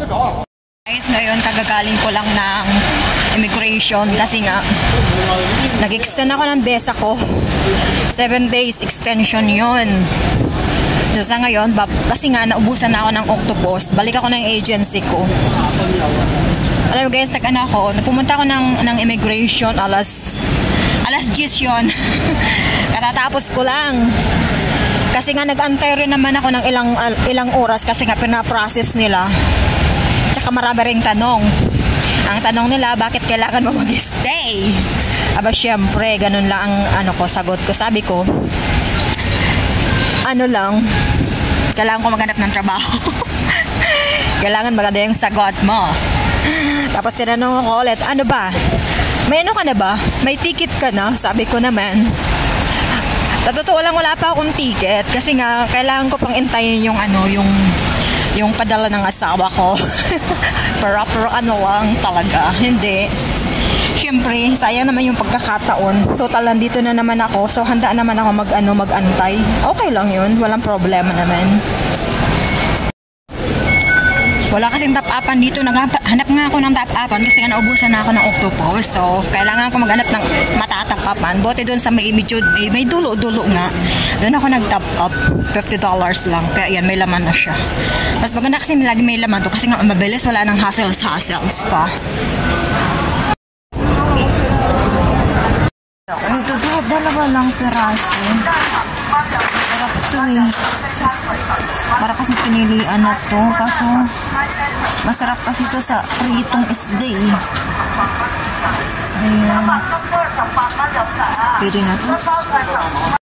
Guys, ngayon kagagaling ko lang ng immigration kasi nga nag-extend ako ng visa ko. 7 days extension yon. So sa ngayon, kasi nga naubusan na ako ng octopus, balik ako ng agency ko. Alam mo guys, pumunta ako ng immigration alas 10 yun. Katatapos ko lang. Kasi nga nag-antay rin naman ako ng ilang oras kasi nga pinaprocess nila. Tsaka marami ring tanong. Ang tanong nila, bakit kailangan mo mag-stay? Aba, syempre, ganun lang ang sagot ko. Sabi ko, kailangan ko maghanap ng trabaho. Kailangan maganda yung sagot mo. Tapos tinanong ko ulit, ano ba? May ka na ba? May ticket ka na? Sabi ko naman. Sa totoo lang, wala pa akong ticket. Kasi nga, kailangan ko pang intayin yung padala ng asawa ko. Pero lang talaga. Hindi. Siyempre, sayang naman yung pagkakataon. Total, nandito na naman ako. So, handa naman ako mag-antay. Okay lang yun. Walang problema naman. Wala kasing top-upan dito. Hanap nga ako ng top-upan kasi nga naubusan na ako ng octopus. So, kailangan ko maghanap ng matatap-upan. Buti doon sa may dulo-dulo nga. Doon ako nag-top up. $50 lang. Kaya yan, may laman na siya. Mas maganda kasi lagi may laman to kasi nga mabilis. Wala nang hassles pa. Ito dalawa lang piraso. Sarap to eh. Para kasi pinilian na to. Kaso masarap kasi to sa pritong isda eh. Ayan. Pwede na to.